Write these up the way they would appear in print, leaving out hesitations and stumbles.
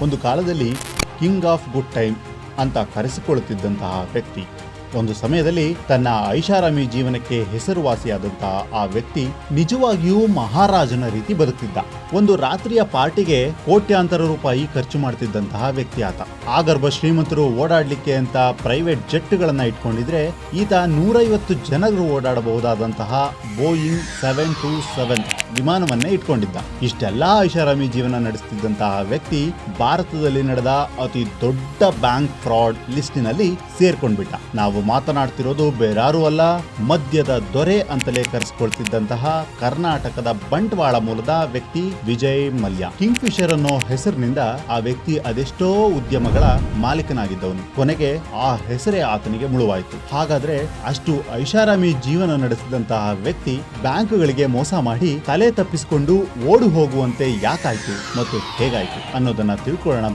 ಒಂದು ಕಾಲದಲ್ಲಿ king of good time ಅಂತ ಕರೆಸಿಕೊಳ್ಳುತ್ತಿದ್ದಂತಹ ವ್ಯಕ್ತಿ, ಒಂದು ಸಮಯದಲ್ಲಿ ತನ್ನ ಐಷಾರಾಮಿ ಜೀವನಕ್ಕೆ ಹೆಸರುವಾಸಿಯಾದಂತಹ ಆ ವ್ಯಕ್ತಿ ನಿಜವಾಗಿಯೂ ಮಹಾರಾಜನ ರೀತಿ ಬದುಕ್ತಿದ್ದ. ಒಂದು ರಾತ್ರಿಯ ಪಾರ್ಟಿಗೆ ಕೋಟ್ಯಾಂತರ ರೂಪಾಯಿ ಖರ್ಚು ಮಾಡ್ತಿದ್ದಂತಹ ವ್ಯಕ್ತಿ ಆತ. ಆಗರ್ಭ ಶ್ರೀಮಂತರು ಓಡಾಡ್ಲಿಕ್ಕೆ ಅಂತ ಪ್ರೈವೇಟ್ ಜೆಟ್ಗಳನ್ನ ಇಟ್ಕೊಂಡಿದ್ರೆ ಈತ 150 ಜನರು ಓಡಾಡಬಹುದಾದಂತಹ ಬೋಯಿಂಗ್ 727 ವಿಮಾನವನ್ನೇ ಇಟ್ಕೊಂಡಿದ್ದ. ಇಷ್ಟೆಲ್ಲಾ ಐಷಾರಾಮಿ ಜೀವನ ನಡೆಸುತ್ತಿದ್ದಂತಹ ವ್ಯಕ್ತಿ ಭಾರತದಲ್ಲಿ ನಡೆದ ಅತಿ ದೊಡ್ಡ ಬ್ಯಾಂಕ್ ಫ್ರಾಡ್ ಲಿಸ್ಟಿನಲ್ಲಿ ಸೇರ್ಕೊಂಡ್ಬಿಟ್ಟ. ನಾವು ಮಾತನಾಡ್ತಿರೋದು ಬೇರಾರೂ ಅಲ್ಲ, ಮದ್ಯದ ದೊರೆ ಅಂತಲೇ ಕರೆಸಿಕೊಳ್ತಿದ್ದಂತಹ ಕರ್ನಾಟಕದ ಬಂಟ್ವಾಳ ಮೂಲದ ವ್ಯಕ್ತಿ ವಿಜಯ್ ಮಲ್ಯ. ಕಿಂಗ್ ಫಿಶರ್ ಅನ್ನೋ ಹೆಸರಿನಿಂದ ಆ ವ್ಯಕ್ತಿ ಅದೆಷ್ಟೋ ಉದ್ಯಮಗಳ ಮಾಲೀಕನಾಗಿದ್ದವನು. ಕೊನೆಗೆ ಆ ಹೆಸರೇ ಆತನಿಗೆ ಮುಳುವಾಯಿತು. ಹಾಗಾದ್ರೆ ಅಷ್ಟು ಐಷಾರಾಮಿ ಜೀವನ ನಡೆಸಿದಂತಹ ವ್ಯಕ್ತಿ ಬ್ಯಾಂಕ್ಗಳಿಗೆ ಮೋಸ ಮಾಡಿ ತಲೆ ತಪ್ಪಿಸಿಕೊಂಡು ಓಡಿ ಹೋಗುವಂತೆ ಯಾಕಾಯ್ತು ಮತ್ತು ಹೇಗಾಯ್ತು ಅನ್ನೋದನ್ನ ತಿಳ್ಕೊಳ್ಳೋಣ.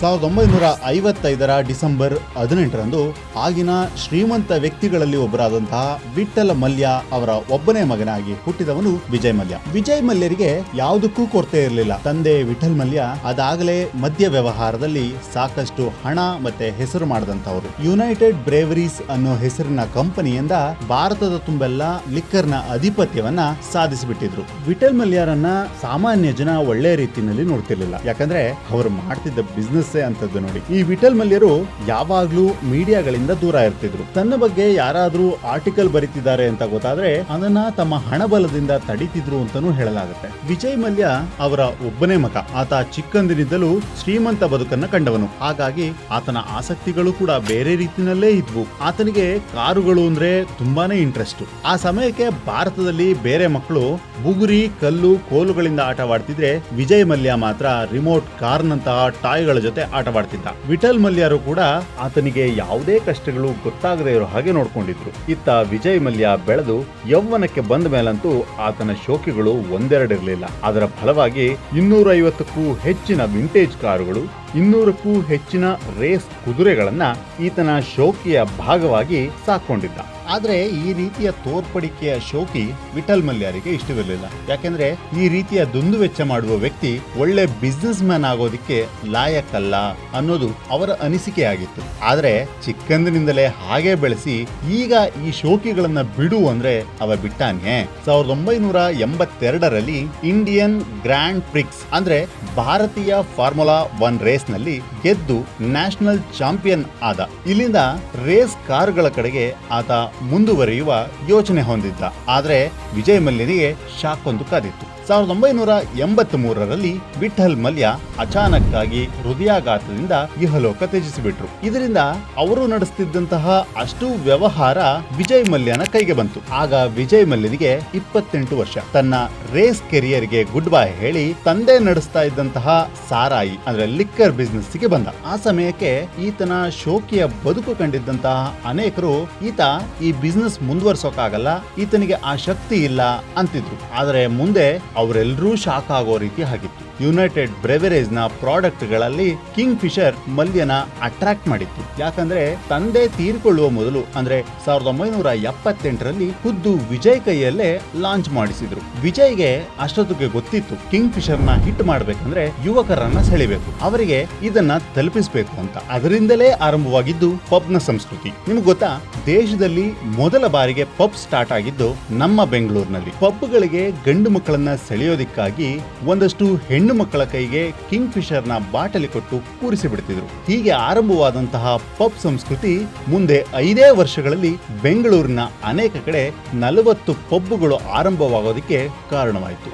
1955ರ ಡಿಸೆಂಬರ್ 18ರಂದು ಆಗಿನ ಶ್ರೀಮಂತ ವ್ಯಕ್ತಿಗಳಲ್ಲಿ ಒಬ್ಬರಾದಂತಹ ವಿಠ್ಠಲ ಮಲ್ಯ ಅವರ ಒಬ್ಬನೇ ಮಗನಾಗಿ ಹುಟ್ಟಿದವನು ವಿಜಯ್ ಮಲ್ಯ. ವಿಜಯ್ ಮಲ್ಯರಿಗೆ ಯಾವುದಕ್ಕೂ ಕೊರತೆ ಇರಲಿಲ್ಲ. ತಂದೆ ವಿಠಲ್ ಮಲ್ಯ ಅದಾಗಲೇ ಮದ್ಯ ವ್ಯವಹಾರದಲ್ಲಿ ಸಾಕಷ್ಟು ಹಣ ಮತ್ತೆ ಹೆಸರು ಮಾಡಿದಂತವರು. ಯುನೈಟೆಡ್ ಬ್ರೇವರೀಸ್ ಅನ್ನೋ ಹೆಸರಿನ ಕಂಪನಿಯಿಂದ ಭಾರತದ ತುಂಬೆಲ್ಲ ಲಿಕ್ಕರ್ನ ಅಧಿಪತ್ಯವನ್ನ ಸಾಧಿಸಿಬಿಟ್ಟಿದ್ರು. ವಿಠಲ್ ಮಲ್ಯರನ್ನ ಸಾಮಾನ್ಯ ಜನ ಒಳ್ಳೆ ರೀತಿಯಲ್ಲಿ ನೋಡ್ತಿರ್ಲಿಲ್ಲ. ಯಾಕಂದ್ರೆ ಅವರು ಮಾಡ್ತಿದ್ದ ಬಿಸ್ನೆಸ್ ಅಂತದ್ದು ನೋಡಿ. ಈ ವಿಠಲ್ ಮಲ್ಯರು ಯಾವಾಗ್ಲೂ ಮೀಡಿಯಾಗಳಿಂದ ದೂರ ಇರ್ತಿದ್ರು. ತನ್ನ ಬಗ್ಗೆ ಯಾರಾದ್ರೂ ಆರ್ಟಿಕಲ್ ಬರೀತಿದ್ದಾರೆ ಅಂತ ಗೊತ್ತಾದ್ರೆ ಅದನ್ನ ತಮ್ಮ ಹಣಬಲದಿಂದ ತಡೀತಿದ್ರು ಅಂತಾನೂ ಹೇಳಲಾಗುತ್ತೆ. ವಿಜಯ್ ಮಲ್ಯ ಅವರ ಒಬ್ಬನೇ ಮಗ. ಆತ ಚಿಕ್ಕಂದಿನಿಂದಲೂ ಶ್ರೀಮಂತ ಬದುಕನ್ನ ಕಂಡವನು. ಹಾಗಾಗಿ ಆತನ ಆಸಕ್ತಿಗಳು ಕೂಡ ಬೇರೆ ರೀತಿನಲ್ಲೇ ಇದ್ವು. ಆತನಿಗೆ ಕಾರುಗಳು ಅಂದ್ರೆ ತುಂಬಾನೇ ಇಂಟ್ರೆಸ್ಟ್. ಆ ಸಮಯಕ್ಕೆ ಭಾರತದಲ್ಲಿ ಬೇರೆ ಮಕ್ಕಳು ಬುಗುರಿ, ಕಲ್ಲು, ಕೋಲುಗಳಿಂದ ಆಟವಾಡ್ತಿದ್ರೆ ವಿಜಯ್ ಮಲ್ಯ ಮಾತ್ರ ರಿಮೋಟ್ ಕಾರ್ನಂತಹ ಟಾಯ್ಗಳ ಜೊತೆ ಆಟವಾಡ್ತಿದ್ದ. ವಿಠಲ್ ಮಲ್ಯರು ಕೂಡ ಆತನಿಗೆ ಯಾವುದೇ ಕಷ್ಟಗಳು ಗೊತ್ತಾಗದೇ ಇರೋ ಹಾಗೆ ನೋಡ್ಕೊಂಡಿದ್ರು. ಇತ್ತ ವಿಜಯ್ ಮಲ್ಯ ಬೆಳೆದು ಯೌವನಕ್ಕೆ ಬಂದ ಮೇಲಂತೂ ಆತನ ಶೋಕಿಗಳು ಒಂದೆರಡಿರಲಿಲ್ಲ. ಅದರ ಫಲವಾಗಿ 250ಕ್ಕೂ ಹೆಚ್ಚಿನ ವಿಂಟೇಜ್ ಕಾರುಗಳು, 200ಕ್ಕೂ ಹೆಚ್ಚಿನ ರೇಸ್ ಕುದುರೆಗಳನ್ನ ಈತನ ಶೋಕಿಯ ಭಾಗವಾಗಿ ಸಾಕೊಂಡಿದ್ದ. ಆದ್ರೆ ಈ ರೀತಿಯ ತೋರ್ಪಡಿಕೆಯ ಶೋಕಿ ವಿಠಲ್ ಮಲ್ಯರಿಗೆ ಇಷ್ಟವಿರಲಿಲ್ಲ. ಯಾಕೆಂದ್ರೆ ಈ ರೀತಿಯ ದುಂದುವೆಚ್ಚ ಮಾಡುವ ವ್ಯಕ್ತಿ ಒಳ್ಳೆ ಬಿಸ್ನೆಸ್ ಮ್ಯಾನ್ ಆಗೋದಿಕ್ಕೆ ಲಾಯಕ್ಕಲ್ಲ ಅನ್ನೋದು ಅವರ ಅನಿಸಿಕೆ ಆಗಿತ್ತು. ಆದ್ರೆ ಚಿಕ್ಕಂದಿನಿಂದಲೇ ಹಾಗೆ ಬೆಳೆಸಿ ಈಗ ಈ ಶೋಕಿಗಳನ್ನ ಬಿಡು ಅಂದ್ರೆ ಅವ ಬಿಟ್ಟಾನೆ. 1982ರಲ್ಲಿ ಇಂಡಿಯನ್ ಗ್ರ್ಯಾಂಡ್ ಪ್ರಿಕ್ಸ್ ಅಂದ್ರೆ ಭಾರತೀಯ ಫಾರ್ಮುಲಾ 1 ರೇಸ್ ನಲ್ಲಿ ಗೆದ್ದು ನ್ಯಾಷನಲ್ ಚಾಂಪಿಯನ್ ಆದ. ಇಲ್ಲಿಂದ ರೇಸ್ ಕಾರುಗಳ ಕಡೆಗೆ ಆತ ಮುಂದುವರಿಯುವ ಯೋಚನೆ ಹೊಂದಿದ್ದ. ಆದ್ರೆ ವಿಜಯ್ ಮಲ್ಯನಿಗೆ ಶಾಕ್ ಒಂದು ಕಾದಿತ್ತು. 1983ರಲ್ಲಿ ವಿಠಲ್ ಮಲ್ಯ ಅಚಾನಕ್ಕಾಗಿ ಹೃದಯಾಘಾತದಿಂದ ಇಹಲೋಕ ತ್ಯಜಿಸಿಬಿಟ್ರು. ಇದರಿಂದ ಅವರು ನಡೆಸುತ್ತಿದ್ದಂತಹ ಅಷ್ಟು ವ್ಯವಹಾರ ವಿಜಯ್ ಮಲ್ಯನ ಕೈಗೆ ಬಂತು. ಆಗ ವಿಜಯ್ ಮಲ್ಯನಿಗೆ 28 ವರ್ಷ. ತನ್ನ ರೇಸ್ ಕೆರಿಯರ್ಗೆ ಗುಡ್ ಬೈ ಹೇಳಿ ತಂದೆ ನಡೆಸ್ತಾ ಇದ್ದಂತಹ ಸಾರಾಯಿ ಅಂದ್ರೆ ಲಿಕ್ಕರ್ ಬಿಸ್ನೆಸ್ ಗೆ ಬಂದ. ಆ ಸಮಯಕ್ಕೆ ಈತನ ಶೋಕಿಯ ಬದುಕು ಕಂಡಿದ್ದಂತಹ ಅನೇಕರು ಈತ ಈ ಬಿಸ್ನೆಸ್ ಮುಂದುವರ್ಸೋಕಾಗಲ್ಲ, ಈತನಿಗೆ ಆ ಶಕ್ತಿ ಇಲ್ಲ ಅಂತಿದ್ರು. ಆದರೆ ಮುಂದೆ ಅವರೆಲ್ಲರೂ ಶಾಕ್ ಆಗೋ ರೀತಿ ಆಗಿತ್ತು. ಯುನೈಟೆಡ್ ಬ್ರೆವರೇಜ್ ನ ಪ್ರಾಡಕ್ಟ್ ಗಳಲ್ಲಿ ಕಿಂಗ್ ಫಿಶರ್ ಮಲ್ಯನ ಅಟ್ರಾಕ್ಟ್ ಮಾಡಿತ್ತು. ಯಾಕಂದ್ರೆ ತಂದೆ ತೀರಿಕೊಳ್ಳುವ ಮೊದಲು ಅಂದ್ರೆ 1978ರಲ್ಲಿ ಖುದ್ದು ವಿಜಯ್ ಕೈಯಲ್ಲೇ ಲಾಂಚ್ ಮಾಡಿಸಿದ್ರು. ವಿಜಯ್ಗೆ ಅಷ್ಟೊತ್ತಿಗೆ ಗೊತ್ತಿತ್ತು ಕಿಂಗ್ ಫಿಶರ್ ನ ಹಿಟ್ ಮಾಡ್ಬೇಕಂದ್ರೆ ಯುವಕರನ್ನ ಸೆಳಿಬೇಕು, ಅವರಿಗೆ ಇದನ್ನ ತಲುಪಿಸಬೇಕು ಅಂತ. ಅದರಿಂದಲೇ ಆರಂಭವಾಗಿದ್ದು ಪಬ್ ನ ಸಂಸ್ಕೃತಿ. ನಿಮ್ಗೆ ಗೊತ್ತಾ, ದೇಶದಲ್ಲಿ ಮೊದಲ ಬಾರಿಗೆ ಪಬ್ ಸ್ಟಾರ್ಟ್ ಆಗಿದ್ದು ನಮ್ಮ ಬೆಂಗಳೂರಿನಲ್ಲಿ. ಪಬ್ಗಳಿಗೆ ಗಂಡು ಮಕ್ಕಳನ್ನ ಸೆಳೆಯೋದಿಕ್ಕಾಗಿ ಒಂದಷ್ಟು ಹೆಣ್ಣು ಮಕ್ಕಳ ಕೈಗೆ ಕಿಂಗ್ ಫಿಶರ್ ನ ಬಾಟಲಿ ಕೊಟ್ಟು ಕೂರಿಸಿ ಬಿಡ್ತಿದ್ರು. ಹೀಗೆ ಆರಂಭವಾದಂತಹ ಪಬ್ ಸಂಸ್ಕೃತಿ ಮುಂದೆ 5 ವರ್ಷಗಳಲ್ಲಿ ಬೆಂಗಳೂರಿನ ಅನೇಕ ಕಡೆ 40 ಪಬ್ಗಳು ಆರಂಭವಾಗೋದಕ್ಕೆ ಕಾರಣವಾಯಿತು.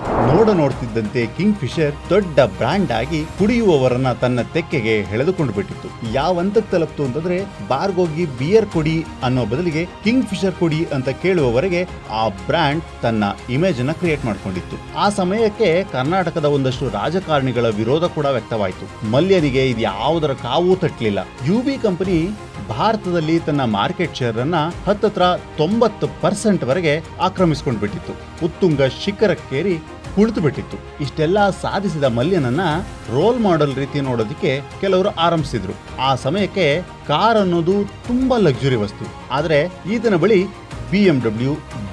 ನೋಡ್ತಿದ್ದಂತೆ ಕಿಂಗ್ ಫಿಶರ್ ದೊಡ್ಡ ಬ್ರ್ಯಾಂಡ್ ಆಗಿ ಕುಡಿಯುವವರನ್ನ ತನ್ನ ತೆಕ್ಕೆಗೆ ಎಳೆದುಕೊಂಡು ಬಿಟ್ಟಿತ್ತು. ಯಾವ ಹಂತಕ್ಕೆ ತಲುಪ್ತು ಅಂತಂದ್ರೆ ಬಾರ್ಗೋಗಿ ಬಿಯರ್ ಕೊಡಿ ಅನ್ನೋ ಬದಲಿಗೆ ಕಿಂಗ್ ಫಿಶರ್ ಕೊಡಿ ಅಂತ ಕೇಳುವವರೆಗೆ ಆ ಬ್ರ್ಯಾಂಡ್ ತನ್ನ ಇಮೇಜ್ ಅನ್ನ ಕ್ರಿಯೇಟ್ ಮಾಡ್ಕೊಂಡಿತ್ತು. ಆ ಸಮಯಕ್ಕೆ ಕರ್ನಾಟಕದ ಒಂದಷ್ಟು ರಾಜಕಾರಣಿಗಳ ವಿರೋಧ ಕೂಡ ವ್ಯಕ್ತವಾಯಿತು. ಮಲ್ಯನಿಗೆ ಇದು ಯಾವುದರ ಕಾವೂ ತಟ್ಟಲಿಲ್ಲ. ಯುಬಿ ಕಂಪನಿ ಭಾರತದಲ್ಲಿ ತನ್ನ ಮಾರ್ಕೆಟ್ ಶೇರ್ ಅನ್ನ 90% ವರೆಗೆ ಆಕ್ರಮಿಸಿಕೊಂಡು ಬಿಟ್ಟಿತ್ತು. ಉತ್ತುಂಗ ಶಿಖರಕ್ಕೇರಿ ಕುಳಿತು ಬಿಟ್ಟಿತ್ತು. ಇಷ್ಟೆಲ್ಲ ಸಾಧಿಸಿದ ಮಲ್ಯನನ್ನ ರೋಲ್ ಮಾಡೆಲ್ ರೀತಿ ನೋಡೋದಕ್ಕೆ ಕೆಲವರು ಆರಂಭಿಸಿದ್ರು. ಆ ಸಮಯಕ್ಕೆ ಕಾರ್ ಅನ್ನೋದು ತುಂಬಾ ಲಕ್ಸುರಿ ವಸ್ತು. ಆದ್ರೆ ಈತನ ಬಳಿ BMW,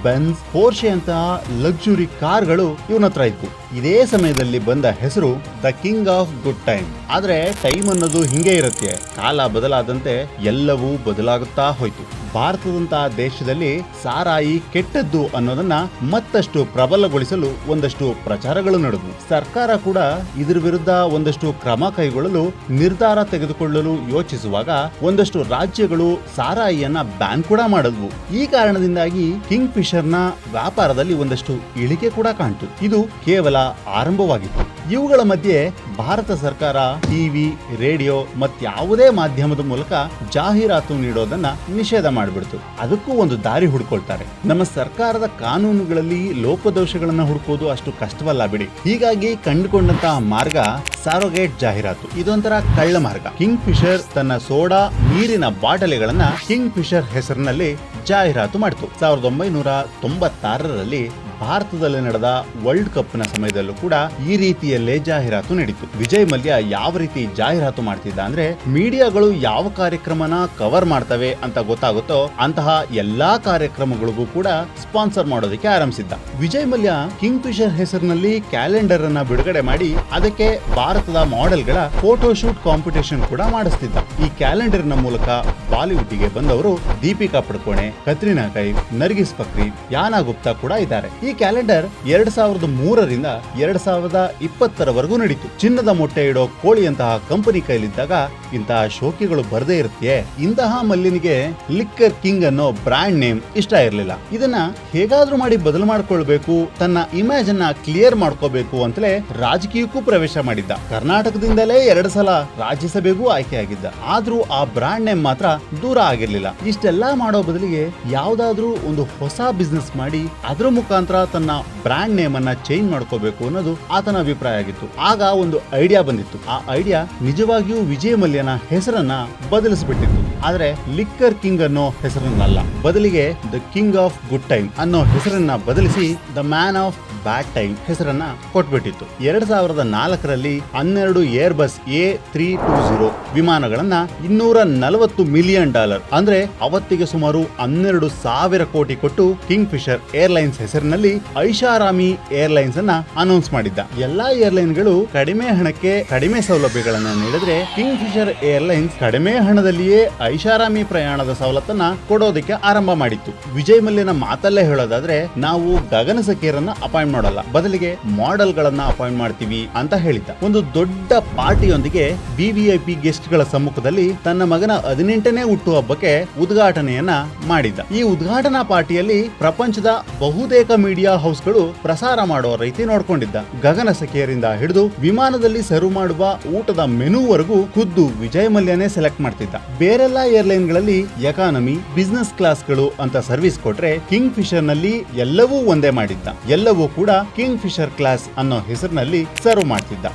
ಬೆನ್ಸ್, ಪೋರ್ಷೆ ಅಂತಹ ಲಕ್ಸುರಿ ಕಾರ್ಗಳು ಇವನ ಹತ್ರ ಇತ್ತು. ಇದೇ ಸಮಯದಲ್ಲಿ ಬಂದ ಹೆಸರು the king of good time. ಆದ್ರೆ ಟೈಮ್ ಅನ್ನೋದು ಹಿಂಗೆ ಇರುತ್ತೆ, ಕಾಲ ಬದಲಾದಂತೆ ಎಲ್ಲವೂ ಬದಲಾಗುತ್ತಾ ಹೋಯ್ತು. ಭಾರತದಂತಹ ದೇಶದಲ್ಲಿ ಸಾರಾಯಿ ಕೆಟ್ಟದ್ದು ಅನ್ನೋದನ್ನ ಮತ್ತಷ್ಟು ಪ್ರಬಲಗೊಳಿಸಲು ಒಂದಷ್ಟು ಪ್ರಚಾರಗಳು ನಡೆದವು. ಸರ್ಕಾರ ಕೂಡ ಇದ್ರ ವಿರುದ್ಧ ಒಂದಷ್ಟು ಕ್ರಮ ಕೈಗೊಳ್ಳಲು ನಿರ್ಧಾರ ತೆಗೆದುಕೊಳ್ಳಲು ಯೋಚಿಸುವಾಗ ಒಂದಷ್ಟು ರಾಜ್ಯಗಳು ಸಾರಾಯಿಯನ್ನ ಬ್ಯಾನ್ ಕೂಡ ಮಾಡಿದ್ವು. ಈ ಕಾರಣದಿಂದಾಗಿ ಕಿಂಗ್ ಫಿಶರ್ ನ ವ್ಯಾಪಾರದಲ್ಲಿ ಒಂದಷ್ಟು ಇಳಿಕೆ ಕೂಡ ಕಾಣ್ತು. ಇದು ಕೇವಲ ಆರಂಭವಾಗಿತ್ತು. ಇವುಗಳ ಮಧ್ಯೆ ಭಾರತ ಸರ್ಕಾರ ಟಿವಿ, ರೇಡಿಯೋ ಮತ್ಯಾವುದೇ ಮಾಧ್ಯಮದ ಮೂಲಕ ಜಾಹೀರಾತು ನೀಡೋದನ್ನ ನಿಷೇಧ ಮಾಡಿಬಿಡ್ತು. ಅದಕ್ಕೂ ಒಂದು ದಾರಿ ಹುಡ್ಕೊಳ್ತಾರೆ. ನಮ್ಮ ಸರ್ಕಾರದ ಕಾನೂನುಗಳಲ್ಲಿ ಲೋಪದೋಷಗಳನ್ನ ಹುಡುಕೋದು ಅಷ್ಟು ಕಷ್ಟವಲ್ಲ ಬಿಡಿ. ಹೀಗಾಗಿ ಕಂಡುಕೊಂಡಂತಹ ಮಾರ್ಗ ಸಾರೋಗೇಟ್ ಜಾಹೀರಾತು. ಇದೊಂಥರ ಕಳ್ಳ ಮಾರ್ಗ. ಕಿಂಗ್ ಫಿಶರ್ ತನ್ನ ಸೋಡಾ ನೀರಿನ ಬಾಟಲಿಗಳನ್ನ ಕಿಂಗ್ ಫಿಶರ್ ಹೆಸರಿನಲ್ಲಿ ಜಾಹೀರಾತು ಮಾಡಿತು. 1996ರಲ್ಲಿ ಭಾರತದಲ್ಲಿ ನಡೆದ ವರ್ಲ್ಡ್ ಕಪ್ ನ ಸಮಯದಲ್ಲೂ ಕೂಡ ಈ ರೀತಿಯಲ್ಲೇ ಜಾಹೀರಾತು ನಡೀತು. ವಿಜಯ್ ಮಲ್ಯ ಯಾವ ರೀತಿ ಜಾಹೀರಾತು ಮಾಡ್ತಿದ್ದ ಅಂದ್ರೆ, ಮೀಡಿಯಾಗಳು ಯಾವ ಕಾರ್ಯಕ್ರಮನ ಕವರ್ ಮಾಡ್ತವೆ ಅಂತ ಗೊತ್ತಾಗುತ್ತೋ ಅಂತಹ ಎಲ್ಲಾ ಕಾರ್ಯಕ್ರಮಗಳಿಗೂ ಕೂಡ ಸ್ಪಾನ್ಸರ್ ಮಾಡೋದಕ್ಕೆ ಆರಂಭಿಸಿದ್ದ. ವಿಜಯ್ ಮಲ್ಯ ಕಿಂಗ್ ಫಿಶರ್ ಹೆಸರಿನಲ್ಲಿ ಕ್ಯಾಲೆಂಡರ್ ಅನ್ನ ಬಿಡುಗಡೆ ಮಾಡಿ ಅದಕ್ಕೆ ಭಾರತದ ಮಾಡೆಲ್ ಗಳ ಫೋಟೋ ಶೂಟ್ ಕಾಂಪಿಟೇಷನ್ ಕೂಡ ಮಾಡಿಸ್ತಿದ್ದ. ಈ ಕ್ಯಾಲೆಂಡರ್ ನ ಮೂಲಕ ಬಾಲಿವುಡ್ ಗೆ ಬಂದವರು ದೀಪಿಕಾ ಪಡುಕೋಣೆ, ಕತ್ರಿನಾ ಕೈಫ್, ನರ್ಗಿಸ್ ಫಕ್ರಿ, ಯಾನಾ ಗುಪ್ತಾ ಕೂಡ ಇದ್ದಾರೆ. ಈ ಕ್ಯಾಲೆಂಡರ್ 2003ರಿಂದ 2020ರವರೆಗೂ ನಡೀತು. ಚಿನ್ನದ ಮೊಟ್ಟೆ ಇಡೋ ಕೋಳಿಯಂತಹ ಕಂಪನಿ ಕೈಲಿದ್ದಾಗ ಇಂತಹ ಶೋಕಿಗಳು ಬರದೇ ಇರುತ್ತೆ. ಇಂತಹ ಮಲ್ಲಿನಿಗೆ ಲಿಕ್ಕರ್ ಕಿಂಗ್ ಅನ್ನೋ ಬ್ರಾಂಡ್ ನೇಮ್ ಇಷ್ಟ ಇರಲಿಲ್ಲ. ಇದನ್ನ ಹೇಗಾದ್ರೂ ಮಾಡಿ ಬದಲು ಮಾಡ್ಕೊಳ್ಬೇಕು, ತನ್ನ ಇಮೇಜ್ ಅನ್ನ ಕ್ಲಿಯರ್ ಮಾಡ್ಕೋಬೇಕು ಅಂತಲೇ ರಾಜಕೀಯಕ್ಕೂ ಪ್ರವೇಶ ಮಾಡಿದ್ದ. ಕರ್ನಾಟಕದಿಂದಲೇ 2 ಸಲ ರಾಜ್ಯಸಭೆಗೂ ಆಯ್ಕೆಯಾಗಿದ್ದ. ಆದ್ರೂ ಆ ಬ್ರಾಂಡ್ ನೇಮ್ ಮಾತ್ರ ದೂರ ಆಗಿರ್ಲಿಲ್ಲ. ಇಷ್ಟೆಲ್ಲಾ ಮಾಡೋ ಬದಲಿಗೆ ಯಾವ್ದಾದ್ರೂ ಒಂದು ಹೊಸ ಬಿಸ್ನೆಸ್ ಮಾಡಿ ಅದ್ರ ಮುಖಾಂತರ ತನ್ನ ಬ್ರಾಂಡ್ ನೇಮ್ ಅನ್ನ ಚೇಂಜ್ ಮಾಡ್ಕೋಬೇಕು ಅನ್ನೋದು ಆತನ ಅಭಿಪ್ರಾಯ ಆಗಿತ್ತು. ಆಗ ಒಂದು ಐಡಿಯಾ ಬಂದಿತ್ತು. ಆ ಐಡಿಯಾ ನಿಜವಾಗಿಯೂ ವಿಜಯ್ ಮಲ್ಯನ ಹೆಸರನ್ನ ಬದಲಿಸಿಬಿಟ್ಟಿತ್ತು. ಆದ್ರೆ ಲಿಕ್ಕರ್ ಕಿಂಗ್ ಅನ್ನೋ ಹೆಸರನ್ನಲ್ಲ, ಬದಲಿಗೆ the king of good time ಅನ್ನೋ ಹೆಸರನ್ನ ಬದಲಿಸಿ the man of bad time ಹೆಸರನ್ನ ಕೊಟ್ಬಿಟ್ಟಿತ್ತು. 2004ರಲ್ಲಿ 12 ಏರ್ಬಸ್ A320 ವಿಮಾನಗಳನ್ನ $240 ಮಿಲಿಯನ್ ಅಂದ್ರೆ ಅವತ್ತಿಗೆ ಸುಮಾರು 12,000 ಕೋಟಿ ಕೊಟ್ಟು ಕಿಂಗ್ ಫಿಶರ್ ಏರ್ಲೈನ್ಸ್ ಹೆಸರಿನಲ್ಲಿ ಐಷಾರಾಮಿ ಏರ್ಲೈನ್ಸ್ ಅನ್ನ ಅನೌನ್ಸ್ ಮಾಡಿದ್ದ. ಎಲ್ಲಾ ಏರ್ಲೈನ್ಗಳು ಕಡಿಮೆ ಹಣಕ್ಕೆ ಕಡಿಮೆ ಸೌಲಭ್ಯಗಳನ್ನ ನೀಡಿದ್ರೆ ಕಿಂಗ್ ಫಿಶರ್ ಏರ್ಲೈನ್ಸ್ ಕಡಿಮೆ ಹಣದಲ್ಲಿಯೇ ಐಷಾರಾಮಿ ಪ್ರಯಾಣದ ಸವಲತ್ತನ್ನ ಕೊಡೋದಕ್ಕೆ ಆರಂಭ ಮಾಡಿತ್ತು. ವಿಜಯ್ ಮಲ್ಯನ ಮಾತಲ್ಲೇ ಹೇಳೋದಾದ್ರೆ, ನಾವು ಗಗನಸಖಿಯರನ್ನ ಅಪಾಯಿಂಟ್ ಮಾಡಲ್ಲ, ಬದಲಿಗೆ ಮಾಡೆಲ್ ಗಳನ್ನ ಅಪಾಯಿಂಟ್ ಮಾಡ್ತೀವಿ ಅಂತ ಹೇಳಿದ್ದ. ಒಂದು ದೊಡ್ಡ ಪಾರ್ಟಿಯೊಂದಿಗೆ ವಿವಿಐಪಿ ಗೆಸ್ಟ್ ಗಳ ಸಮ್ಮುಖದಲ್ಲಿ ತನ್ನ ಮಗನ 18ನೇ ಹುಟ್ಟುಹಬ್ಬಕ್ಕೆ ಉದ್ಘಾಟನೆಯನ್ನ ಮಾಡಿದ್ದ. ಈ ಉದ್ಘಾಟನಾ ಪಾರ್ಟಿಯಲ್ಲಿ ಪ್ರಪಂಚದ ಬಹುತೇಕ ಮೀಡಿಯಾ ಹೌಸ್ಗಳು ಪ್ರಸಾರ ಮಾಡೋ ರೀತಿ ನೋಡ್ಕೊಂಡಿದ್ದ. ಗಗನಸಖಿಯರಿಂದ ಹಿಡಿದು ವಿಮಾನದಲ್ಲಿ ಸರ್ವ್ ಮಾಡುವ ಊಟದ ಮೆನುವರೆಗೂ ಖುದ್ದು ವಿಜಯ್ ಮಲ್ಯನೇ ಸೆಲೆಕ್ಟ್ ಮಾಡ್ತಿದ್ದ. ಬೇರೆಲ್ಲಾ ಏರ್ಲೈನ್ ಗಳಲ್ಲಿ ಎಕಾನಮಿ, ಬಿಸಿನೆಸ್ ಕ್ಲಾಸ್ ಗಳು ಅಂತ ಸರ್ವಿಸ್ ಕೊಟ್ರೆ ಕಿಂಗ್ ಫಿಶರ್ ನಲ್ಲಿ ಎಲ್ಲವೂ ಒಂದೇ ಮಾಡಿದ್ದ. ಎಲ್ಲವೂ ಕೂಡ ಕಿಂಗ್ ಫಿಶರ್ ಕ್ಲಾಸ್ ಅನ್ನೋ ಹೆಸರಿನಲ್ಲಿ ಸರ್ವ್ ಮಾಡ್ತಿದ್ದ.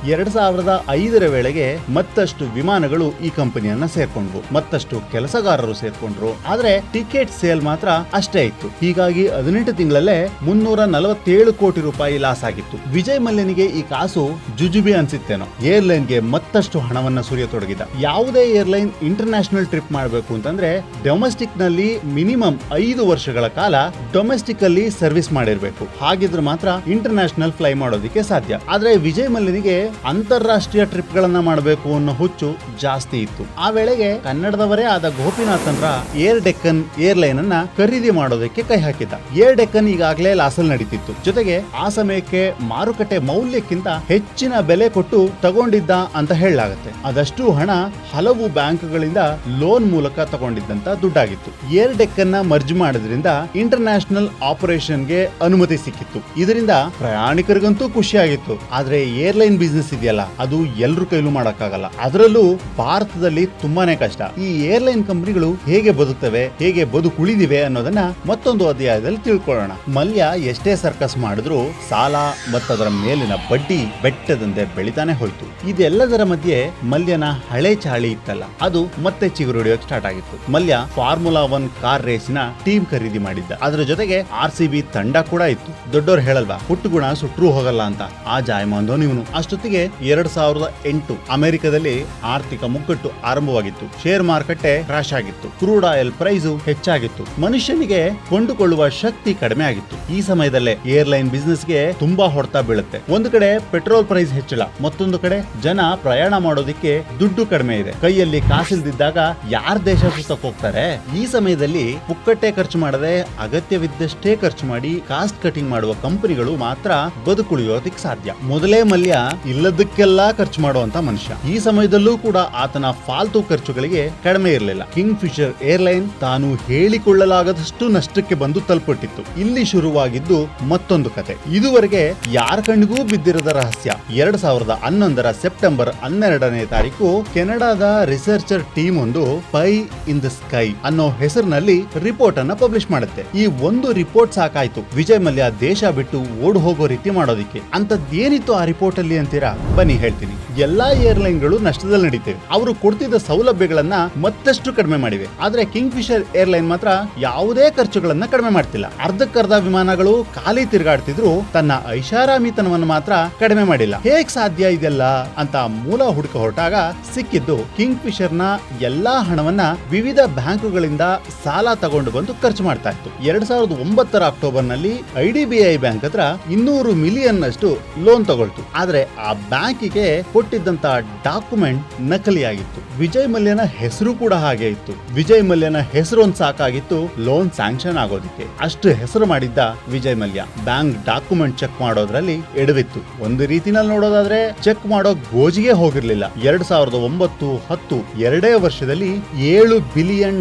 2005ರ ವೇಳೆಗೆ ಮತ್ತಷ್ಟು ವಿಮಾನಗಳು ಈ ಕಂಪನಿಯನ್ನ ಸೇರ್ಕೊಂಡ್ರು, ಮತ್ತಷ್ಟು ಕೆಲಸಗಾರರು ಸೇರ್ಕೊಂಡ್ರು. ಆದ್ರೆ ಟಿಕೆಟ್ ಸೇಲ್ ಮಾತ್ರ ಅಷ್ಟೇ ಇತ್ತು. ಹೀಗಾಗಿ 18 ತಿಂಗಳಲ್ಲೇ 347 ಕೋಟಿ ರೂಪಾಯಿ ಲಾಸ್ ಆಗಿತ್ತು. ವಿಜಯ್ ಮಲ್ಯನಿಗೆ ಈ ಕಾಸು ಜುಜುಬಿ ಅನ್ಸಿತ್ತೇನೋ. ಏರ್ಲೈನ್ಗೆ ಮತ್ತಷ್ಟು ಹಣವನ್ನ ಸುರಿಯತೊಡಗಿದ. ಯಾವುದೇ ಏರ್ಲೈನ್ ಇಂಟರ್ನ್ಯಾಷನಲ್ ಟ್ರಿಪ್ ಮಾಡಬೇಕು ಅಂತಂದ್ರೆ ಡೊಮೆಸ್ಟಿಕ್ ನಲ್ಲಿ ಮಿನಿಮಮ್ 5 ವರ್ಷಗಳ ಕಾಲ ಡೊಮೆಸ್ಟಿಕ್ ಅಲ್ಲಿ ಸರ್ವಿಸ್ ಮಾಡಿರ್ಬೇಕು. ಹಾಗಿದ್ರೆ ಮಾತ್ರ ಇಂಟರ್ನ್ಯಾಷನಲ್ ಫ್ಲೈ ಮಾಡೋದಕ್ಕೆ ಸಾಧ್ಯ. ಆದ್ರೆ ವಿಜಯ್ ಮಲ್ಯನಿಗೆ ಅಂತಾರಾಷ್ಟ್ರೀಯ ಟ್ರಿಪ್ ಗಳನ್ನ ಮಾಡಬೇಕು ಅನ್ನೋ ಹುಚ್ಚು ಜಾಸ್ತಿ ಇತ್ತು. ಆ ವೇಳೆಗೆ ಕನ್ನಡದವರೇ ಆದ ಗೋಪಿನಾಥನ್ರ ಏರ್ ಡೆಕ್ಕನ್ ಏರ್ಲೈನ್ ಅನ್ನ ಖರೀದಿ ಮಾಡೋದಕ್ಕೆ ಕೈ ಹಾಕಿದ್ದ. ಏರ್ ಡೆಕ್ಕನ್ ಈಗಾಗಲೇ ಲಾಸಲ್ ನಡೀತಿತ್ತು. ಜೊತೆಗೆ ಆ ಸಮಯಕ್ಕೆ ಮಾರುಕಟ್ಟೆ ಮೌಲ್ಯಕ್ಕಿಂತ ಹೆಚ್ಚಿನ ಬೆಲೆ ಕೊಟ್ಟು ತಗೊಂಡಿದ್ದ ಅಂತ ಹೇಳಲಾಗುತ್ತೆ. ಅದಷ್ಟು ಹಣ ಹಲವು ಬ್ಯಾಂಕ್ಗಳಿಂದ ಲೋನ್ ಮೂಲಕ ತಗೊಂಡಿದ್ದಂತ ದುಡ್ಡಾಗಿತ್ತು. ಏರ್ ಡೆಕ್ಕನ್ ನ ಮರ್ಜ್ ಮಾಡೋದ್ರಿಂದ ಇಂಟರ್ನ್ಯಾಷನಲ್ ಆಪರೇಷನ್ ಗೆ ಅನುಮತಿ ಸಿಕ್ಕಿತ್ತು. ಇದರಿಂದ ಪ್ರಯಾಣಿಕರಿಗಂತೂ ಖುಷಿಯಾಗಿತ್ತು. ಆದ್ರೆ ಏರ್ಲೈನ್ ಬಿಸ್ನೆಸ್ ಇದೆಯಲ್ಲ, ಅದು ಎಲ್ರ ಕೈಲೂ ಮಾಡಕ್ಕಾಗಲ್ಲ. ಅದರಲ್ಲೂ ಭಾರತದಲ್ಲಿ ತುಂಬಾನೇ ಕಷ್ಟ. ಈ ಏರ್ಲೈನ್ ಕಂಪನಿಗಳು ಹೇಗೆ ಬದುಕ್ತವೆ, ಹೇಗೆ ಬದುಕುಳಿದಿವೆ ಅನ್ನೋದನ್ನ ಮತ್ತೊಂದು ಅಧ್ಯಾಯದಲ್ಲಿ ತಿಳ್ಕೊಳ್ಳೋಣ. ಮಲ್ಯ ಎಷ್ಟೇ ಸರ್ಕಸ್ ಮಾಡಿದ್ರೂ ಸಾಲ ಮತ್ತದರ ಮೇಲಿನ ಬಡ್ಡಿ ಬೆಟ್ಟದಂತೆ ಬೆಳಿತಾನೆ ಹೋಯ್ತು. ಇದೆಲ್ಲದರ ಮಧ್ಯೆ ಮಲ್ಯನ ಹಳೆ ಚಾಳಿ ಇತ್ತಲ್ಲ, ಅದು ಮತ್ತೆ ಚಿಗುರು ಹಿಡಿಯೋಕೆ ಸ್ಟಾರ್ಟ್ ಆಗಿತ್ತು. ಮಲ್ಯ ಫಾರ್ಮುಲಾ 1 ಕಾರ್ ರೇಸಿನ ಟೀಮ್ ಖರೀದಿ ಮಾಡಿದ್ದ. ಅದರ ಜೊತೆಗೆ RCB ತಂಡ ಕೂಡ ಇತ್ತು. ದೊಡ್ಡೋರು ಹೇಳಲ್ವಾ, ಹುಟ್ಟುಗುಣ ಸುಟ್ರೂ ಹೋಗಲ್ಲ ಅಂತ, ಆ ಜಾಯಮಾನದವನು ಇವನು. ಅಷ್ಟೊತ್ತಿಗೆ 2008 ಅಮೆರಿಕದಲ್ಲಿ ಆರ್ಥಿಕ ಮುಗ್ಗಟ್ಟು ಆರಂಭವಾಗಿತ್ತು. ಶೇರ್ ಮಾರುಕಟ್ಟೆ ಕ್ರಾಶ್ ಆಗಿತ್ತು. ಕ್ರೂಡ್ ಆಯಿಲ್ ಪ್ರೈಸ್ ಹೆಚ್ಚಾಗಿತ್ತು. ಮನುಷ್ಯನಿಗೆ ಕೊಂಡುಕೊಳ್ಳುವ ಶಕ್ತಿ ಕಡಿಮೆ ಆಗಿತ್ತು. ಈ ಸಮಯದಲ್ಲೇ ಏರ್ಲೈನ್ ಬಿಸ್ನೆಸ್ಗೆ ತುಂಬಾ ಹೊಡೆತ ಬೀಳುತ್ತೆ. ಒಂದು ಕಡೆ ಪೆಟ್ರೋಲ್ ಪ್ರೈಸ್ ಹೆಚ್ಚಳ, ಮತ್ತೊಂದು ಕಡೆ ಜನ ಪ್ರಯಾಣ ಮಾಡೋದಿಕ್ಕೆ ದುಡ್ಡು ಕಡಿಮೆ ಇದೆ. ಕೈಯಲ್ಲಿ ಕಾಸಿಲ್ದಿದ್ದಾಗ ಯಾರ ದೇಶ ಸುತ್ತಕ್ಕೆ ಹೋಗ್ತಾರೆ? ಈ ಸಮಯದಲ್ಲಿ ಪುಕ್ಕಟ್ಟೆ ಖರ್ಚು ಮಾಡದೆ ಅಗತ್ಯವಿದ್ದಷ್ಟೇ ಖರ್ಚು ಮಾಡಿ ಕಾಸ್ಟ್ ಕಟಿಂಗ್ ಮಾಡುವ ಕಂಪನಿಗಳು ಮಾತ್ರ ಬದುಕುಳಿಯೋದಕ್ಕೆ ಸಾಧ್ಯ. ಮೊದಲೇ ಮಲ್ಯ ಇಲ್ಲದಕ್ಕೆಲ್ಲ ಖರ್ಚು ಮಾಡುವಂತ ಮನುಷ್ಯ. ಈ ಸಮಯದಲ್ಲೂ ಕೂಡ ಆತನ ಫಾಲ್ತು ಖರ್ಚುಗಳಿಗೆ ಕಡಿಮೆ ಇರಲಿಲ್ಲ. ಕಿಂಗ್ ಫಿಶರ್ ಏರ್ಲೈನ್ ತಾನು ಹೇಳಿಕೊಳ್ಳಲಾಗದಷ್ಟು ನಷ್ಟಕ್ಕೆ ಬಂದು ತಲುಪಟ್ಟಿತ್ತು. ಇಲ್ಲಿ ಶುರುವಾಗಿದ್ದು ಮತ್ತೊಂದು ಕತೆ. ಇದುವರೆಗೆ ಯಾರ ಕಣ್ಣಿಗೂ ಬಿದ್ದಿರದ ರಹಸ್ಯ. 2011 ಸೆಪ್ಟೆಂಬರ್ 12ನೇ ತಾರೀಕು ಕೆನಡಾದ ರಿಸರ್ಚರ್ ಟೀಮ್ ಒಂದು ಪೈ ಇನ್ ದ ಸ್ಕೈ ಅನ್ನೋ ಹೆಸರಿನಲ್ಲಿ ರಿಪೋರ್ಟ್ ಅನ್ನ ಪಬ್ಲಿಷ್ ಮಾಡುತ್ತೆ. ಈ ಒಂದು ರಿಪೋರ್ಟ್ ಸಾಕಾಯ್ತು ವಿಜಯ್ ಮಲ್ಯ ದೇಶ ಬಿಟ್ಟು ಓಡ್ ಹೋಗೋ ರೀತಿ ಮಾಡೋದಿಕ್ಕೆ. ಅಂತದ್ದೇನಿತ್ತು ಆ ರಿಪೋರ್ಟ್ ಅಲ್ಲಿ ಅಂತೀರಾ? ಬನ್ನಿ ಹೇಳ್ತೀನಿ. ಎಲ್ಲಾ ಏರ್ಲೈನ್ಗಳು ನಷ್ಟದಲ್ಲಿ ನಡೀತೇವೆ. ಅವರು ಕೊಡ್ತಿದ್ದ ಸೌಲಭ್ಯಗಳನ್ನ ಮತ್ತಷ್ಟು ಕಡಿಮೆ ಮಾಡಿವೆ. ಆದ್ರೆ ಕಿಂಗ್ ಫಿಶರ್ ಏರ್ಲೈನ್ ಮಾತ್ರ ಯಾವುದೇ ಖರ್ಚುಗಳನ್ನ ಕಡಿಮೆ ಮಾಡ್ತಿಲ್ಲ. ಅರ್ಧಕ್ಕರ್ಧ ವಿಮಾನಗಳು ಖಾಲಿ ತಿರುಗಾಡ್ತಿದ್ರು, ತನ್ನ ಐಷಾರಾಮಿತನವನ್ನು ಮಾತ್ರ ಕಡಿಮೆ ಮಾಡಿಲ್ಲ. ಹೇಗ್ ಸಾಧ್ಯ ಇದೆಲ್ಲ ಅಂತ ಮೂಲ ಹುಡುಕ ಹೊರಟಾಗ ಸಿಕ್ಕಿದ್ದು ಕಿಂಗ್ ಫಿಶರ್ ನ ಎಲ್ಲಾ ಹಣವನ್ನ ವಿವಿಧ ಬ್ಯಾಂಕುಗಳಿಂದ ಸಾಲ ತಗೊಂಡು ಬಂದು ಖರ್ಚು ಮಾಡ್ತಾ ಇತ್ತು. 2009 ಅಕ್ಟೋಬರ್ ನಲ್ಲಿ IDBI ಬ್ಯಾಂಕ್ ಹತ್ರ 200 ಮಿಲಿಯನ್ ಅಷ್ಟು ಲೋನ್ ತಗೊಳ್ತು. ಆದ್ರೆ ಆ ಬ್ಯಾಂಕಿಗೆ ಕೊಟ್ಟಿದ್ದಂತ ಡಾಕ್ಯುಮೆಂಟ್ ನಕಲಿಯಾಗಿತ್ತು. ವಿಜಯ್ ಮಲ್ಯನ ಹೆಸರು ಕೂಡ ಹಾಗೆ ಇತ್ತು. ವಿಜಯ್ ಮಲ್ಯನ ಹೆಸರು ಒಂದ್ ಸಾಕಾಗಿತ್ತು ಲೋನ್ ಸ್ಯಾಂಕ್ಷನ್ ಆಗೋದಿಕ್ಕೆ. ಅಷ್ಟು ಹೆಸರು ಮಾಡಿದ್ದ Vijay Mallya bank document check ಮಾಡೋದ್ರಲ್ಲಿ ಎಡವಿತ್ತು. ಒಂದು ರೀತಿನಲ್ಲಿ ನೋಡೋದಾದ್ರೆ ಚೆಕ್ ಮಾಡೋ ಗೋಜಿಗೆ ಹೋಗಿರ್ಲಿಲ್ಲ. 2009-10 ಎರಡೇ ವರ್ಷದಲ್ಲಿ $7 ಬಿಲಿಯನ್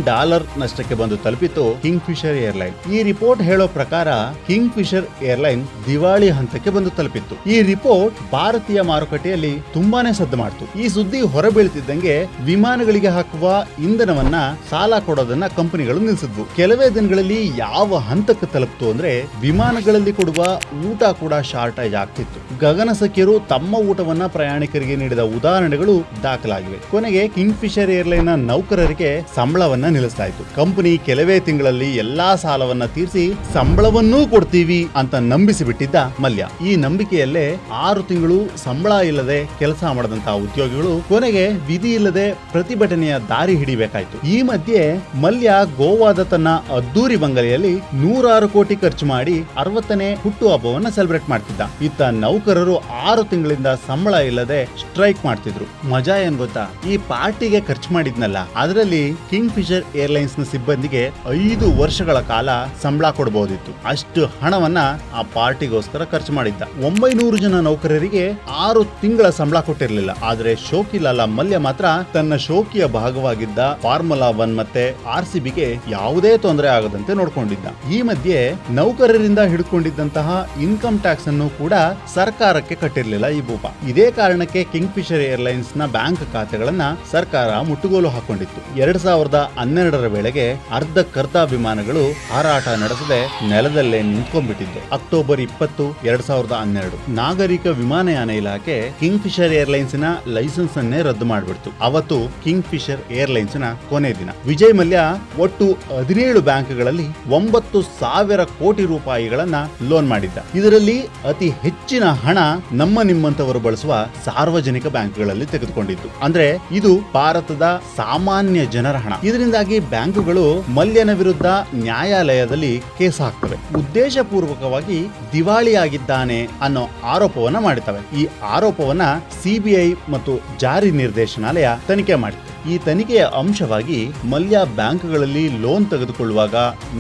ನಷ್ಟಕ್ಕೆ ಬಂದು ತಲುಪಿತು ಕಿಂಗ್ ಫಿಶರ್ ಏರ್ಲೈನ್. ಈ ರಿಪೋರ್ಟ್ ಹೇಳೋ ಪ್ರಕಾರ ಕಿಂಗ್ ಫಿಶರ್ ಏರ್ಲೈನ್ ದಿವಾಳಿ ಹಂತಕ್ಕೆ ಬಂದು ತಲುಪಿತ್ತು. ಈ ರಿಪೋರ್ಟ್ ಭಾರತೀಯ ಮಾರುಕಟ್ಟೆಯಲ್ಲಿ ತುಂಬಾನೇ ಸದ್ದು ಮಾಡ್ತು. ಈ ಸುದ್ದಿ ಹೊರಬೀಳ್ತಿದ್ದಂಗೆ ವಿಮಾನಗಳಿಗೆ ಹಾಕುವ ಇಂಧನವನ್ನ ಸಾಲ ಕೊಡೋದನ್ನ ಕಂಪನಿಗಳು ನಿಲ್ಲಿಸಿದ್ವು. ಕೆಲವೇ ದಿನಗಳಲ್ಲಿ ಯಾವ ಹಂತಕ್ಕೆ ತಲುಪ್ತು ಅಂದ್ರೆ ವಿಮಾನಗಳಲ್ಲಿ ಕೊಡುವ ಊಟ ಕೂಡ ಶಾರ್ಟೇಜ್ ಆಗ್ತಿತ್ತು. ಗಗನಸಖ್ಯರು ತಮ್ಮ ಊಟವನ್ನ ಪ್ರಯಾಣಿಕರಿಗೆ ನೀಡಿದ ಉದಾಹರಣೆಗಳು ದಾಖಲಾಗಿವೆ. ಕೊನೆಗೆ ಕಿಂಗ್ ಫಿಶರ್ ಏರ್ಲೈನ್ ನ ನೌಕರರಿಗೆ ಸಂಬಳವನ್ನ ನಿಲ್ಲಿಸ್ತಾ ಇತ್ತು. ಕಂಪನಿ ಕೆಲವೇ ತಿಂಗಳಲ್ಲಿ ಎಲ್ಲಾ ಸಾಲವನ್ನ ತೀರಿಸಿ ಸಂಬಳವನ್ನೂ ಕೊಡ್ತೀವಿ ಅಂತ ನಂಬಿಸಿ ಬಿಟ್ಟಿದ್ದ ಮಲ್ಯ. ಈ ನಂಬಿಕೆಯಲ್ಲೇ 6 ತಿಂಗಳು ಸಂಬಳ ಇಲ್ಲದೆ ಕೆಲಸ ಮಾಡದಂತಹ ಉದ್ಯೋಗಿಗಳು ಕೊನೆಗೆ ವಿಧಿ ಇಲ್ಲದೆ ಪ್ರತಿಭಟನೆಯ ದಾರಿ ಹಿಡಿಬೇಕಾಯ್ತು. ಈ ಮಧ್ಯೆ ಮಲ್ಯ ಗೋವಾದ ತನ್ನ ಅದ್ದೂರಿ ಬಂಗಲೆಯಲ್ಲಿ 106 ಕೋಟಿ ಖರ್ಚು ಮಾಡಿ 60ನೇ ಹುಟ್ಟುಹಬ್ಬವನ್ನ ಸೆಲೆಬ್ರೇಟ್ ಮಾಡ್ತಿದ್ದ. ಇತ್ತ ನೌಕರರು 6 ತಿಂಗಳಿಂದ ಸಂಬಳ ಇಲ್ಲದೆ ಸ್ಟ್ರೈಕ್ ಮಾಡ್ತಿದ್ರು. ಮಜಾ ಏನ್ ಗೊತ್ತಾ? ಈ ಪಾರ್ಟಿಗೆ ಖರ್ಚು ಮಾಡಿದ್ನಲ್ಲ, ಅದರಲ್ಲಿ ಕಿಂಗ್ ಫಿಶರ್ ಏರ್ಲೈನ್ಸ್ ನ ಸಿಬ್ಬಂದಿಗೆ 5 ವರ್ಷಗಳ ಕಾಲ ಸಂಬಳ ಕೊಡಬಹುದಿತ್ತು. ಅಷ್ಟು ಹಣವನ್ನ ಆ ಪಾರ್ಟಿಗೋಸ್ಕರ ಖರ್ಚು ಮಾಡಿದ್ದ. 900 ಜನ ನೌಕರರಿಗೆ 6 ತಿಂಗಳ ಸಂಬಳ ಕೊಟ್ಟಿರಲಿಲ್ಲ. ಆದ್ರೆ ಶೋಕಿಲಾಲ ಮಲ್ಯ ಮಾತ್ರ ತನ್ನ ಶೋಕಿಯ ಭಾಗವಾಗಿದ್ದ ಫಾರ್ಮುಲಾ 1 ಮತ್ತೆ RCBಗೆ ಯಾವುದೇ ತೊಂದರೆ ಆಗದಂತೆ ನೋಡ್ಕೊಂಡಿದ್ದ. ಈ ಮಧ್ಯೆ ನೌಕರರಿಂದ ಹಿಡ್ಕೊಂಡಿದ್ದಂತಹ ಇನ್ಕಮ್ ಟ್ಯಾಕ್ಸ್ ಅನ್ನು ಕೂಡ ಸರ್ಕಾರಕ್ಕೆ ಕಟ್ಟಿರಲಿಲ್ಲ ಈ ಭೂಪ. ಇದೇ ಕಾರಣಕ್ಕೆ ಕಿಂಗ್ ಫಿಶರ್ ಏರ್ಲೈನ್ಸ್ ನ ಬ್ಯಾಂಕ್ ಖಾತೆಗಳನ್ನ ಸರ್ಕಾರ ಮುಟ್ಟುಗೋಲು ಹಾಕೊಂಡಿತ್ತು. 2012 ವೇಳೆಗೆ ಅರ್ಧಕ್ಕರ್ಧ ವಿಮಾನಗಳು ಹಾರಾಟ ನಡೆಸದೆ ನೆಲದಲ್ಲೇ ನಿಂತ್ಕೊಂಡ್ಬಿಟ್ಟಿದ್ದು. ಅಕ್ಟೋಬರ್ 20, 2012 ನಾಗರಿಕ ವಿಮಾನಯಾನ ಇಲಾಖೆ ಕಿಂಗ್ ಫಿಶರ್ ಏರ್ಲೈನ್ಸ್ ನ ಲೈಸೆನ್ಸ್ ಅನ್ನೇ ರದ್ದು ಮಾಡಿಬಿಡ್ತು. ಅವತ್ತು ಕಿಂಗ್ ಫಿಶರ್ ಏರ್ಲೈನ್ಸ್ ನ ಕೊನೆ ದಿನ. ವಿಜಯ್ ಮಲ್ಯ ಒಟ್ಟು 17 ಬ್ಯಾಂಕ್ಗಳಲ್ಲಿ 9,000 ಕೋಟಿ ರೂಪಾಯಿಗಳನ್ನ ಲೋನ್ ಮಾಡಿದ್ದ. ಇದರಲ್ಲಿ ಅತಿ ಹೆಚ್ಚಿನ ಹಣ ನಮ್ಮ ನಿಮ್ಮಂತವರು ಬಳಸುವ ಸಾರ್ವಜನಿಕ ಬ್ಯಾಂಕ್ಗಳಲ್ಲಿ ತೆಗೆದುಕೊಂಡಿದ್ದು. ಅಂದ್ರೆ ಇದು ಭಾರತದ ಸಾಮಾನ್ಯ ಜನರ ಹಣ. ಇದರಿಂದಾಗಿ ಬ್ಯಾಂಕುಗಳು ಮಲ್ಯನ ವಿರುದ್ಧ ನ್ಯಾಯಾಲಯದಲ್ಲಿ ಕೇಸ್ ಹಾಕ್ತವೆ. ಉದ್ದೇಶಪೂರ್ವಕವಾಗಿ ದಿವಾಳಿಯಾಗಿದ್ದಾನೆ ಅನ್ನೋ ಆರೋಪವನ್ನ ಮಾಡುತ್ತವೆ. ಈ ಆರೋಪವನ್ನ CBI ಮತ್ತು ಜಾರಿ ನಿರ್ದೇಶನಾಲಯ ತನಿಖೆ ಮಾಡಿತು. ಈ ತನಿಖೆಯ ಅಂಶವಾಗಿ ಮಲ್ಯ ಬ್ಯಾಂಕ್ಗಳಲ್ಲಿ ಲೋನ್ ತೆಗೆದುಕೊಳ್ಳುವಾಗ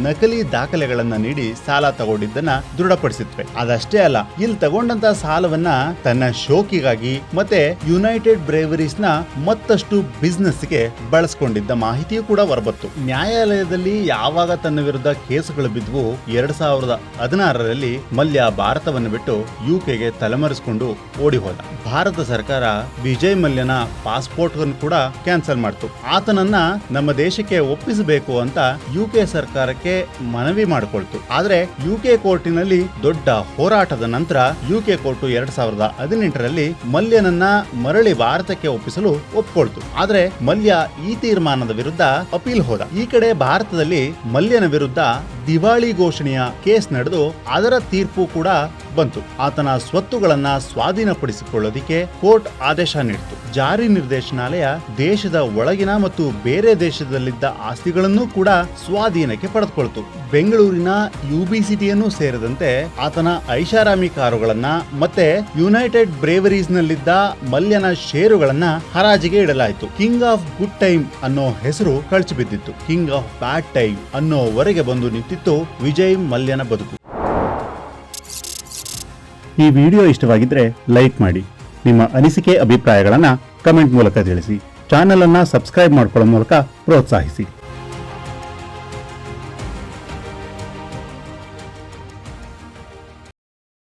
ನಕಲಿ ದಾಖಲೆಗಳನ್ನ ನೀಡಿ ಸಾಲ ತಗೊಂಡಿದ್ದನ್ನ ದೃಢಪಡಿಸಿದ್ವೆ. ಅದಷ್ಟೇ ಅಲ್ಲ, ಇಲ್ಲಿ ತಗೊಂಡಂತ ಸಾಲವನ್ನ ತನ್ನ ಶೋಕಿಗಾಗಿ ಮತ್ತೆ ಯುನೈಟೆಡ್ ಬ್ರೇವರೀಸ್ ನ ಮತ್ತಷ್ಟು ಬಿಸ್ನೆಸ್ ಗೆ ಬಳಸಿಕೊಂಡಿದ್ದ ಮಾಹಿತಿಯೂ ಕೂಡ ಹೊರಬತ್ತು. ನ್ಯಾಯಾಲಯದಲ್ಲಿ ಯಾವಾಗ ತನ್ನ ವಿರುದ್ಧ ಕೇಸುಗಳು ಬಿದ್ವು 2016ರಲ್ಲಿ ಮಲ್ಯ ಭಾರತವನ್ನು ಬಿಟ್ಟು ಯುಕೆಗೆ ತಲೆಮರೆಸಿಕೊಂಡು ಓಡಿ ಹೋದ. ಭಾರತ ಸರ್ಕಾರ ವಿಜಯ್ ಮಲ್ಯನ ಪಾಸ್ಪೋರ್ಟ್ ಅನ್ನು ಕೂಡ ಕ್ಯಾನ್ಸಲ್ ಮಾಡ್ತು. ಆತನನ್ನ ನಮ್ಮ ದೇಶಕ್ಕೆ ಒಪ್ಪಿಸಬೇಕು ಅಂತ ಯುಕೆ ಸರ್ಕಾರಕ್ಕೆ ಮನವಿ ಮಾಡಿಕೊಳ್ತು. ಆದ್ರೆ ಯುಕೆ ಕೋರ್ಟಿನಲ್ಲಿ ದೊಡ್ಡ ಹೋರಾಟದ ನಂತರ ಯುಕೆ ಕೋರ್ಟ್ 2018ರಲ್ಲಿ ಮಲ್ಯನನ್ನ ಮರಳಿ ಭಾರತಕ್ಕೆ ಒಪ್ಪಿಸಲು ಒಪ್ಕೊಳ್ತು. ಆದ್ರೆ ಮಲ್ಯ ಈ ತೀರ್ಮಾನದ ವಿರುದ್ಧ ಅಪೀಲ್ ಹೋದ. ಈ ಕಡೆ ಭಾರತದಲ್ಲಿ ಮಲ್ಯನ ವಿರುದ್ಧ ದಿವಾಳಿ ಘೋಷಣೆಯ ಕೇಸ್ ನಡೆದು ಅದರ ತೀರ್ಪು ಕೂಡ ಬಂತು. ಆತನ ಸ್ವತ್ತುಗಳನ್ನ ಸ್ವಾಧೀನಪಡಿಸಿಕೊಳ್ಳೋದಿಕ್ಕೆ ಕೋರ್ಟ್ ಆದೇಶ ನೀಡಿತು. ಜಾರಿ ನಿರ್ದೇಶನಾಲಯ ದೇಶದ ಒಳಗಿನ ಮತ್ತು ಬೇರೆ ದೇಶದಲ್ಲಿದ್ದ ಆಸ್ತಿಗಳನ್ನು ಕೂಡ ಸ್ವಾಧೀನಕ್ಕೆ ಪಡೆದುಕೊಳ್ತು. ಬೆಂಗಳೂರಿನ ಯುಬಿಸಿಟಿಯನ್ನು ಸೇರಿದಂತೆ ಆತನ ಐಷಾರಾಮಿ ಕಾರುಗಳನ್ನ ಮತ್ತೆ ಯುನೈಟೆಡ್ ಬ್ರೇವರೀಸ್ ನಲ್ಲಿದ್ದ ಮಲ್ಯನ ಷೇರುಗಳನ್ನ ಹರಾಜಿಗೆ ಇಡಲಾಯಿತು. ಕಿಂಗ್ ಆಫ್ ಗುಡ್ ಟೈಮ್ ಅನ್ನೋ ಹೆಸರು ಕಳಚಿಬಿದ್ದಿತ್ತು. ಕಿಂಗ್ ಆಫ್ ಬ್ಯಾಡ್ ಟೈಮ್ ಅನ್ನೋವರೆಗೆ ಬಂದು ನಿಂತಿತ್ತು ವಿಜಯ್ ಮಲ್ಯನ ಬದುಕು. ಈ ವಿಡಿಯೋ ಇಷ್ಟವಾಗಿದ್ರೆ ಲೈಕ್ ಮಾಡಿ, ನಿಮ್ಮ ಅನಿಸಿಕೆ ಅಭಿಪ್ರಾಯಗಳನ್ನ ಕಮೆಂಟ್ ಮೂಲಕ ತಿಳಿಸಿ, ಚಾನೆಲ್ ಅನ್ನ ಸಬ್ಸ್ಕ್ರೈಬ್ ಮಾಡ್ಕೊಳ್ಳೋ ಮೂಲಕ ಪ್ರೋತ್ಸಾಹಿಸಿ.